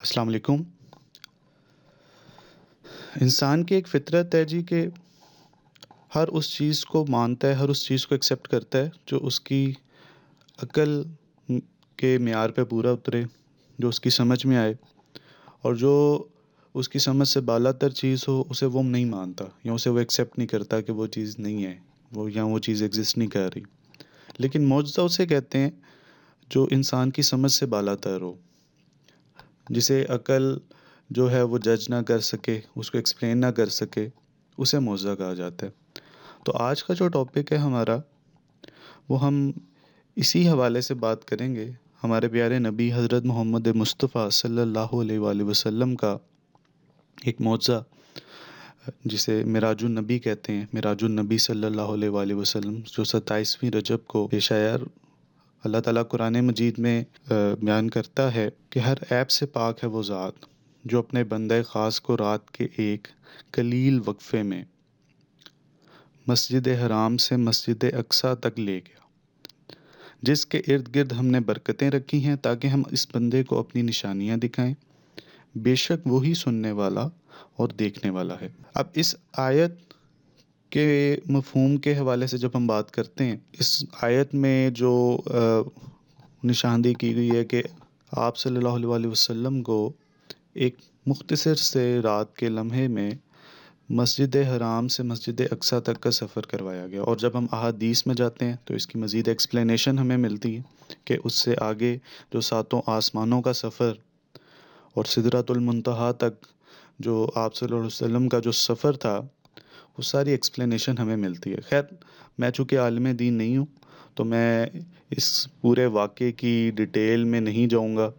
السلام علیکم۔ انسان کی ایک فطرت ہے جی کہ ہر اس چیز کو مانتا ہے، ہر اس چیز کو ایکسیپٹ کرتا ہے جو اس کی عقل کے معیار پہ پورا اترے، جو اس کی سمجھ میں آئے، اور جو اس کی سمجھ سے بالا تر چیز ہو اسے وہ نہیں مانتا یا اسے وہ ایکسیپٹ نہیں کرتا کہ وہ چیز نہیں ہے، وہ چیز ایگزسٹ نہیں کر رہی۔ لیکن معجزہ اسے کہتے ہیں جو انسان کی سمجھ سے بالا تر ہو، جسے عقل جو ہے وہ جج نہ کر سکے، اس کو ایکسپلین نہ کر سکے، اسے معجزہ کہا جاتا ہے۔ تو آج کا جو ٹاپک ہے ہمارا، وہ ہم اسی حوالے سے بات کریں گے، ہمارے پیارے نبی حضرت محمد مصطفیٰ صلی اللہ علیہ وآلہ وسلم کا ایک معجزہ جسے معراج النبی کہتے ہیں، معراج النبی صلی اللہ علیہ وآلہ وسلم، جو 27ویں رجب کو پیش آیا۔ اللہ تعالیٰ قرآن مجید میں بیان کرتا ہے کہ ہر عیب سے پاک ہے وہ ذات جو اپنے بندہ خاص کو رات کے ایک قلیل وقفے میں مسجد حرام سے مسجد اقصیٰ تک لے گیا، جس کے ارد گرد ہم نے برکتیں رکھی ہیں تاکہ ہم اس بندے کو اپنی نشانیاں دکھائیں۔ بے شک وہی سننے والا اور دیکھنے والا ہے۔ اب اس آیت کے مفہوم کے حوالے سے جب ہم بات کرتے ہیں، اس آیت میں جو نشاندہی کی گئی ہے کہ آپ صلی اللہ علیہ وآلہ وسلم کو ایک مختصر سے رات کے لمحے میں مسجد حرام سے مسجد اقصیٰ تک کا سفر کروایا گیا، اور جب ہم احادیث میں جاتے ہیں تو اس کی مزید ایکسپلینیشن ہمیں ملتی ہے کہ اس سے آگے جو ساتوں آسمانوں کا سفر اور سدرۃ المنتہا تک جو آپ صلی اللہ علیہ وسلم کا جو سفر تھا، وہ ساری ایکسپلینیشن ہمیں ملتی ہے۔ خیر، میں چونکہ عالم دین نہیں ہوں تو میں اس پورے واقعے کی ڈیٹیل میں نہیں جاؤں گا،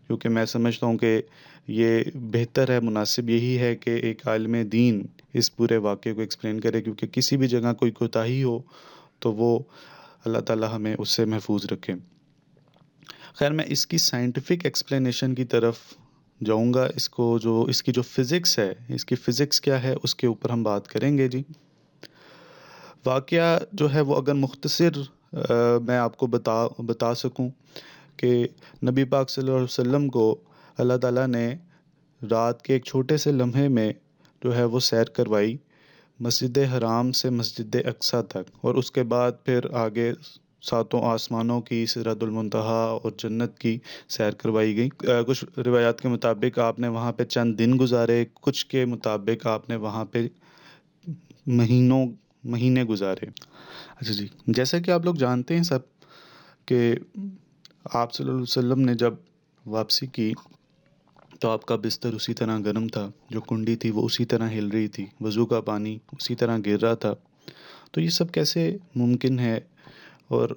کیونکہ میں سمجھتا ہوں کہ یہ بہتر ہے، مناسب یہی ہے کہ ایک عالم دین اس پورے واقعے کو ایکسپلین کرے، کیونکہ کسی بھی جگہ کوئی کوتاہی ہو تو وہ اللہ تعالیٰ ہمیں اس سے محفوظ رکھے۔ خیر، میں اس کی سائنٹیفک ایکسپلینیشن کی طرف جاؤں گا۔ اس کی جو فزکس ہے، اس کی فزکس کیا ہے، اس کے اوپر ہم بات کریں گے جی۔ واقعہ جو ہے وہ اگر مختصر میں آپ کو بتا سکوں کہ نبی پاک صلی اللہ علیہ وسلم کو اللہ تعالیٰ نے رات کے ایک چھوٹے سے لمحے میں جو ہے وہ سیر کروائی مسجد حرام سے مسجد اقصیٰ تک، اور اس کے بعد پھر آگے ساتوں آسمانوں کی، سدرۃ المنتہا اور جنت کی سیر کروائی گئی۔ کچھ روایات کے مطابق آپ نے وہاں پہ چند دن گزارے، کچھ کے مطابق آپ نے وہاں پہ مہینے گزارے۔ اچھا جی، جیسا کہ آپ لوگ جانتے ہیں سب کہ آپ صلی اللہ علیہ وسلم نے جب واپسی کی تو آپ کا بستر اسی طرح گرم تھا، جو کنڈی تھی وہ اسی طرح ہل رہی تھی، وضو کا پانی اسی طرح گر رہا تھا۔ تو یہ سب کیسے ممکن ہے؟ اور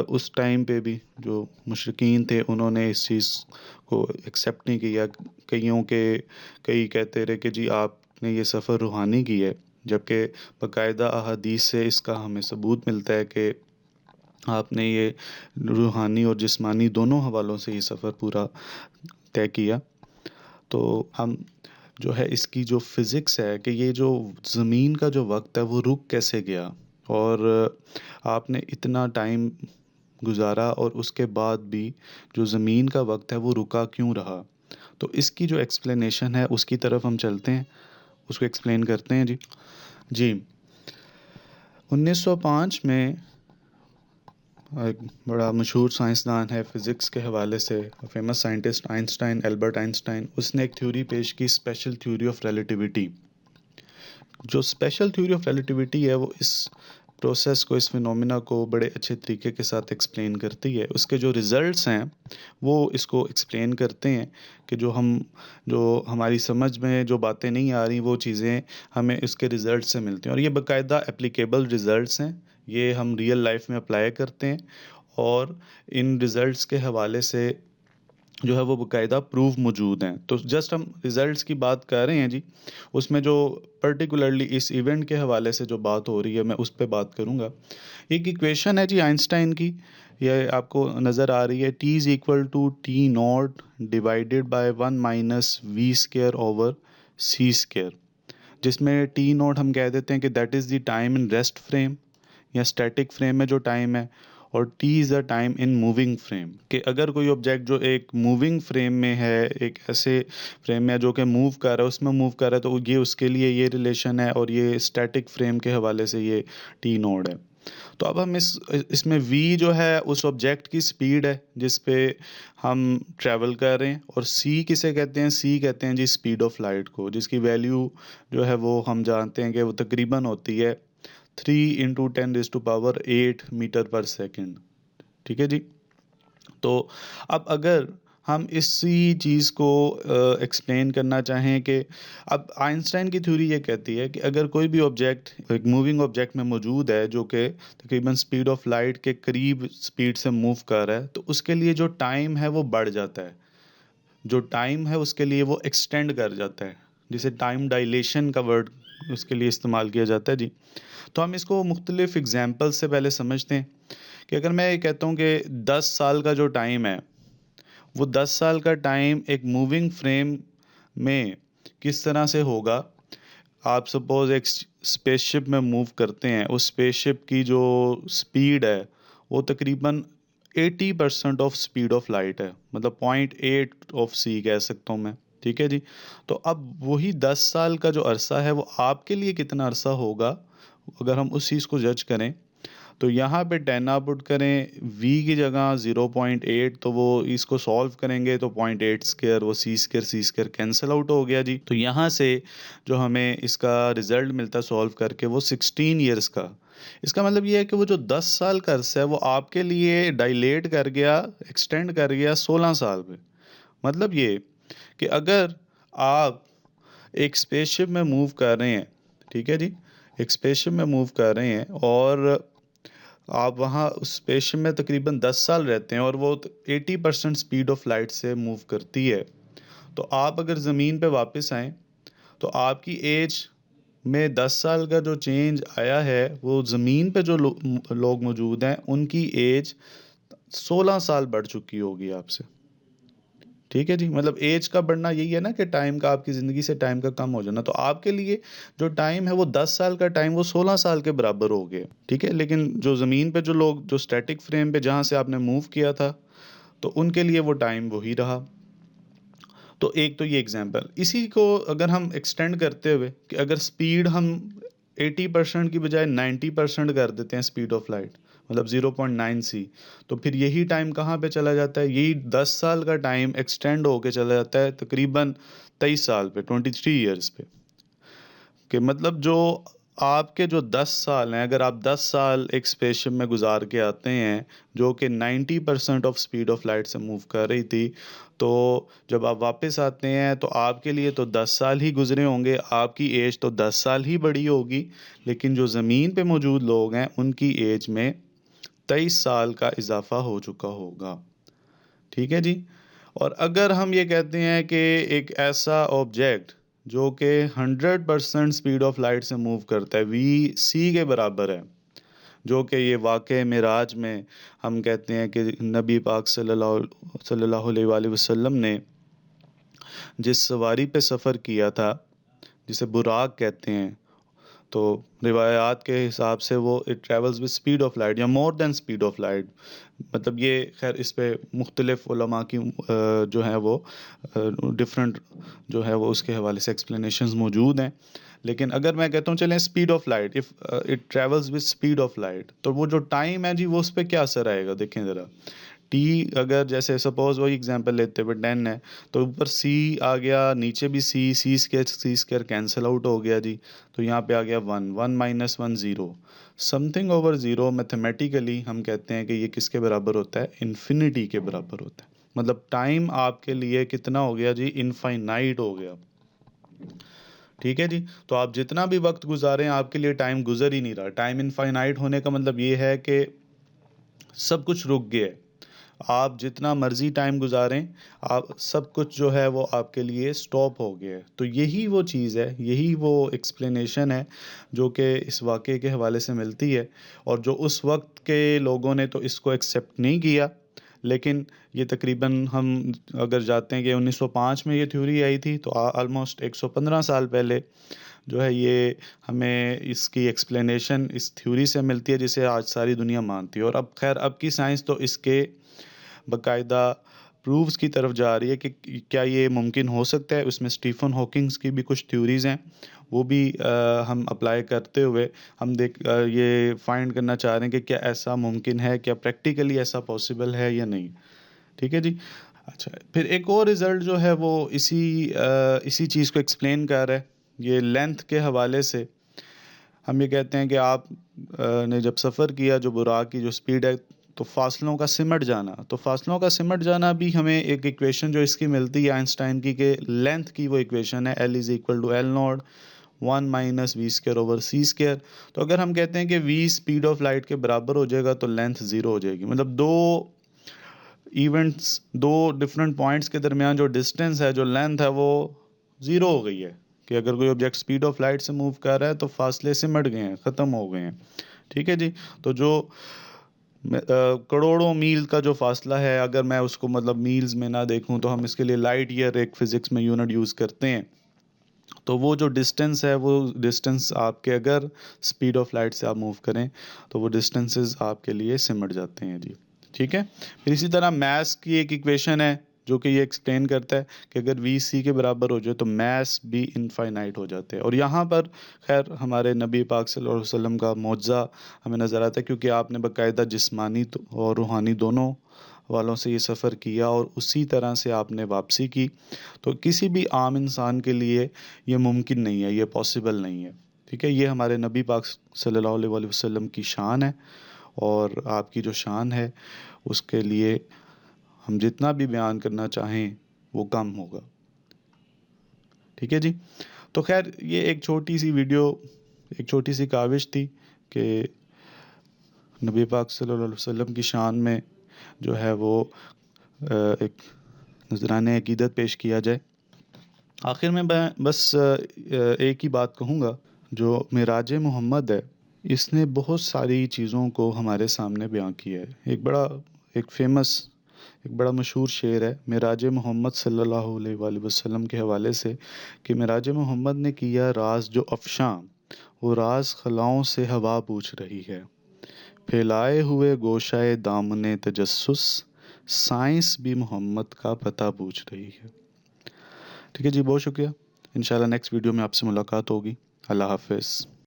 اس ٹائم پہ بھی جو مشرکین تھے انہوں نے اس چیز کو ایکسیپٹ نہیں کیا۔ کئی کہتے رہے کہ جی آپ نے یہ سفر روحانی کی ہے، جبکہ باقاعدہ احادیث سے اس کا ہمیں ثبوت ملتا ہے کہ آپ نے یہ روحانی اور جسمانی دونوں حوالوں سے یہ سفر پورا طے کیا۔ تو ہم جو ہے اس کی جو فزکس ہے کہ یہ جو زمین کا جو وقت ہے وہ رک کیسے گیا، اور آپ نے اتنا ٹائم گزارا اور اس کے بعد بھی جو زمین کا وقت ہے وہ رکا کیوں رہا۔ تو اس کی جو ایکسپلینیشن ہے اس کی طرف ہم چلتے ہیں، اس کو ایکسپلین کرتے ہیں جی 1905 میں ایک بڑا مشہور سائنسدان ہے فزکس کے حوالے سے، فیمس سائنٹسٹ البرٹ آئنسٹائن، اس نے ایک تھیوری پیش کی، اسپیشل تھیوری آف ریلیٹیوٹی۔ جو اسپیشل تھیوری آف ریلیٹیوٹی ہے وہ اس پروسیس کو، اس فینومینا کو بڑے اچھے طریقے کے ساتھ ایکسپلین کرتی ہے۔ اس کے جو ریزلٹس ہیں وہ اس کو ایکسپلین کرتے ہیں کہ جو ہماری سمجھ میں جو باتیں نہیں آ رہی وہ چیزیں ہمیں اس کے ریزلٹ سے ملتی ہیں، اور یہ باقاعدہ اپلیکیبل ریزلٹس ہیں، یہ ہم ریئل لائف میں اپلائی کرتے ہیں، اور ان ریزلٹس کے حوالے سے جو ہے وہ باقاعدہ پروف موجود ہیں۔ تو جسٹ ہم ریزلٹس کی بات کر رہے ہیں جی، اس میں جو پرٹیکولرلی اس ایونٹ کے حوالے سے جو بات ہو رہی ہے میں اس پہ بات کروں گا۔ ایک ایکویشن ہے جی آئنسٹائن کی، یہ آپ کو نظر آ رہی ہے، T is equal to T naught divided by 1 minus V square over C square، جس میں T naught ہم کہہ دیتے ہیں کہ that is the time in rest frame یا اسٹیٹک فریم میں جو ٹائم ہے، اور T is the time in moving frame, کہ اگر کوئی آبجیکٹ جو ایک موونگ فریم میں ہے، ایک ایسے فریم میں ہے جو کہ موو کر رہا ہے، اس میں موو کر رہا ہے، تو یہ اس کے لیے یہ ریلیشن ہے، اور یہ اسٹیٹک فریم کے حوالے سے یہ ٹی نوڈ ہے۔ تو اب ہم اس میں وی جو ہے اس آبجیکٹ کی سپیڈ ہے جس پہ ہم ٹریول کر رہے ہیں، اور سی کسے کہتے ہیں؟ سی کہتے ہیں جی سپیڈ آف لائٹ کو، جس کی ویلیو جو ہے وہ ہم جانتے ہیں کہ وہ تقریباً ہوتی ہے 3 × 10⁸ میٹر پر سیکنڈ۔ ٹھیک ہے جی۔ تو اب اگر ہم اسی چیز کو ایکسپلین کرنا چاہیں کہ اب آئنسٹائن کی تھیوری یہ کہتی ہے کہ اگر کوئی بھی آبجیکٹ ایک موونگ آبجیکٹ میں موجود ہے جو کہ تقریباً سپیڈ آف لائٹ کے قریب سپیڈ سے موو کر رہا ہے، تو اس کے لیے جو ٹائم ہے وہ بڑھ جاتا ہے، جو ٹائم ہے اس کے لیے وہ ایکسٹینڈ کر جاتا ہے، جسے ٹائم ڈائلیشن کا ورڈ اس کے لیے استعمال کیا جاتا ہے جی۔ تو ہم اس کو مختلف اگزامپل سے پہلے سمجھتے ہیں کہ اگر میں یہ کہتا ہوں کہ 10 سال کا جو ٹائم ہے، وہ 10 سال کا ٹائم ایک موونگ فریم میں کس طرح سے ہوگا۔ آپ سپوز ایک اسپیس شپ میں موو کرتے ہیں، اس اسپیس شپ کی جو سپیڈ ہے وہ تقریباً 80% آف سپیڈ آف لائٹ ہے، مطلب 0.8 آف سی کہہ سکتا ہوں میں۔ ٹھیک ہے جی۔ تو اب وہی 10 سال کا جو عرصہ ہے وہ آپ کے لیے کتنا عرصہ ہوگا اگر ہم اس چیز کو جج کریں؟ تو یہاں پہ 10 آپ پٹ کریں، وی کی جگہ 0.8، تو وہ اس کو سولو کریں گے تو 0.8 اسکوائر، وہ سی اسکوائر کینسل آؤٹ ہو گیا جی۔ تو یہاں سے جو ہمیں اس کا رزلٹ ملتا سولو کر کے وہ 16 ایئرس کا۔ اس کا مطلب یہ ہے کہ وہ جو 10 سال کا عرصہ ہے وہ آپ کے لیے ڈائلیٹ کر گیا، ایکسٹینڈ کر گیا 16 سال پہ۔ مطلب یہ کہ اگر آپ ایک اسپیس شپ میں موو کر رہے ہیں، ٹھیک ہے جی، ایک اسپیس شپ میں موو کر رہے ہیں، اور آپ وہاں اس اسپیس شپ میں تقریباً 10 سال رہتے ہیں، اور وہ 80% اسپیڈ آف لائٹ سے موو کرتی ہے، تو آپ اگر زمین پہ واپس آئیں تو آپ کی ایج میں 10 سال کا جو چینج آیا ہے، وہ زمین پہ جو لوگ موجود ہیں ان کی ایج 16 سال بڑھ چکی ہوگی آپ سے۔ ٹھیک ہے جی، مطلب ایج کا بڑھنا یہی ہے نا کہ ٹائم کا، آپ کی زندگی سے ٹائم کا کم ہو جانا، تو آپ کے لیے جو ٹائم ہے وہ 10 سال کا ٹائم وہ 16 سال کے برابر ہو گیا۔ ٹھیک ہے، لیکن جو زمین پہ جو لوگ جو اسٹیٹک فریم پہ جہاں سے آپ نے موو کیا تھا، تو ان کے لیے وہ ٹائم وہی رہا۔ تو ایک تو یہ ایگزامپل، اسی کو اگر ہم ایکسٹینڈ کرتے ہوئے کہ اگر سپیڈ ہم 80% کی بجائے 90% کر دیتے ہیں سپیڈ آف لائٹ، مطلب 0.9 سی، تو پھر یہی ٹائم کہاں پہ چلا جاتا ہے؟ یہی 10 سال کا ٹائم ایکسٹینڈ ہو کے چلا جاتا ہے تقریباً 23 سال پہ، 23 ایئرس پہ، کہ مطلب جو آپ کے جو 10 سال ہیں، اگر آپ 10 سال ایک اسپیس شپ میں گزار کے آتے ہیں جو کہ 90% آف سپیڈ آف لائٹ سے موو کر رہی تھی، تو جب آپ واپس آتے ہیں تو آپ کے لیے تو 10 سال ہی گزرے ہوں گے، آپ کی ایج تو 10 سال ہی بڑی ہوگی، لیکن جو زمین پہ موجود لوگ ہیں ان کی ایج میں 23 سال کا اضافہ ہو چکا ہوگا۔ ٹھیک ہے جی۔ اور اگر ہم یہ کہتے ہیں کہ ایک ایسا آبجیکٹ جو کہ 100% سپیڈ آف لائٹ سے موو کرتا ہے، وی سی کے برابر ہے، جو کہ یہ واقعہ معراج میں ہم کہتے ہیں کہ نبی پاک صلی اللہ علیہ وآلہ وسلم نے جس سواری پہ سفر کیا تھا، جسے براق کہتے ہیں، تو روایات کے حساب سے وہ it travels with speed of light یا مور دین اسپیڈ آف لائٹ، مطلب یہ خیر اس پہ مختلف علماء کی جو ہیں وہ ڈفرینٹ جو ہے وہ اس کے حوالے سے ایکسپلینیشنز موجود ہیں، لیکن اگر میں کہتا ہوں چلیں speed of light, if it travels with speed of light, تو وہ جو ٹائم ہے جی وہ اس پہ کیا اثر آئے گا؟ دیکھیں ذرا، ٹی اگر جیسے سپوز وہی ایگزامپل لیتے ہوئے 10 ہے، تو اوپر سی آ گیا، نیچے بھی سی اسکوائر کینسل آؤٹ ہو گیا جی، تو یہاں پہ آ گیا 1 - 1 0، سم تھنگ اوور 0 میتھمیٹیکلی ہم کہتے ہیں کہ یہ کس کے برابر ہوتا ہے؟ انفینٹی کے برابر ہوتا ہے، مطلب ٹائم آپ کے لیے کتنا ہو گیا جی؟ انفائنائٹ ہو گیا۔ ٹھیک ہے جی۔ تو آپ جتنا بھی وقت گزاریں آپ کے لیے ٹائم گزر ہی نہیں رہا۔ ٹائم انفائنائٹ ہونے کا مطلب یہ ہے کہ سب کچھ رک گیا ہے، آپ جتنا مرضی ٹائم گزاریں، آپ سب کچھ جو ہے وہ آپ کے لیے سٹاپ ہو گیا ہے۔ تو یہی وہ چیز ہے، یہی وہ ایکسپلینیشن ہے جو کہ اس واقعے کے حوالے سے ملتی ہے، اور جو اس وقت کے لوگوں نے تو اس کو ایکسیپٹ نہیں کیا، لیکن یہ تقریباً ہم اگر جاتے ہیں کہ 1905 میں یہ تھیوری آئی تھی، تو آلموسٹ 115 سال پہلے جو ہے یہ ہمیں اس کی ایکسپلینیشن اس تھیوری سے ملتی ہے جسے آج ساری دنیا مانتی ہے. اور اب خیر اب کی سائنس تو اس کے باقاعدہ پروفز کی طرف جا رہی ہے کہ کیا یہ ممکن ہو سکتا ہے. اس میں اسٹیفن ہاکنگس کی بھی کچھ تھیوریز ہیں, وہ بھی ہم اپلائی کرتے ہوئے ہم یہ فائنڈ کرنا چاہ رہے ہیں کہ کیا ایسا ممکن ہے, کیا پریکٹیکلی ایسا پاسبل ہے یا نہیں. ٹھیک ہے جی. اچھا, پھر ایک اور رزلٹ جو ہے وہ اسی چیز کو ایکسپلین کر رہا ہے. یہ لینتھ کے حوالے سے ہم یہ کہتے ہیں کہ آپ نے جب سفر کیا, جو براق کی جو سپیڈ ہے, تو فاصلوں کا سمٹ جانا, تو فاصلوں کا سمٹ جانا بھی ہمیں ایک ایکویشن جو اس کی ملتی ہے آئنسٹائن کی, کہ لینتھ کی وہ ایکویشن ہے L = L نوٹ 1 - v²/c². تو اگر ہم کہتے ہیں کہ v اسپیڈ آف لائٹ کے برابر ہو جائے گا تو لینتھ 0 ہو جائے گی. مطلب دو ڈفرینٹ پوائنٹس کے درمیان جو ڈسٹینس ہے, جو لینتھ ہے, وہ 0 ہو گئی ہے. کہ اگر کوئی آبجیکٹ اسپیڈ آف لائٹ سے موو کر رہا ہے تو فاصلے سمٹ گئے ہیں, ختم ہو گئے ہیں. ٹھیک ہے جی. تو جو کروڑوں میل کا جو فاصلہ ہے, اگر میں اس کو مطلب میلز میں نہ دیکھوں تو ہم اس کے لیے لائٹ ایئر ایک فزکس میں یونٹ یوز کرتے ہیں. تو وہ جو ڈسٹینس ہے, وہ ڈسٹینس آپ کے اگر اسپیڈ آف لائٹ سے آپ موو کریں تو وہ ڈسٹینسز آپ کے لیے سمٹ جاتے ہیں جی. ٹھیک ہے. پھر اسی طرح میس کی ایک ایکویشن ہے جو کہ یہ ایکسپلین کرتا ہے کہ اگر وی سی کے برابر ہو جائے تو میس بھی انفائنائٹ ہو جاتے ہیں. اور یہاں پر خیر ہمارے نبی پاک صلی اللہ علیہ وسلم کا معجزہ ہمیں نظر آتا ہے, کیونکہ آپ نے باقاعدہ جسمانی اور روحانی دونوں والوں سے یہ سفر کیا اور اسی طرح سے آپ نے واپسی کی. تو کسی بھی عام انسان کے لیے یہ ممکن نہیں ہے, یہ پاسبل نہیں ہے. ٹھیک ہے. یہ ہمارے نبی پاک صلی اللہ علیہ وسلم کی شان ہے, اور آپ کی جو شان ہے اس کے لیے ہم جتنا بھی بیان کرنا چاہیں وہ کم ہوگا. ٹھیک ہے جی. تو خیر یہ ایک چھوٹی سی ویڈیو, ایک چھوٹی سی کاوش تھی کہ نبی پاک صلی اللہ علیہ وسلم کی شان میں جو ہے وہ ایک نذرانہ عقیدت پیش کیا جائے. آخر میں بس ایک ہی بات کہوں گا, جو معراج محمد ہے اس نے بہت ساری چیزوں کو ہمارے سامنے بیان کیا ہے. ایک بڑا مشہور شعر ہے معراج محمد صلی اللہ علیہ وآلہ وسلم کے حوالے سے, کہ معراج محمد نے کیا راز جو افشاں, وہ راز خلاؤں سے ہوا پوچھ رہی ہے. پھیلائے ہوئے گوشۂ دامن تجسس, سائنس بھی محمد کا پتہ پوچھ رہی ہے. ٹھیک ہے جی. بہت شکریہ. انشاءاللہ نیکسٹ ویڈیو میں آپ سے ملاقات ہوگی. اللہ حافظ.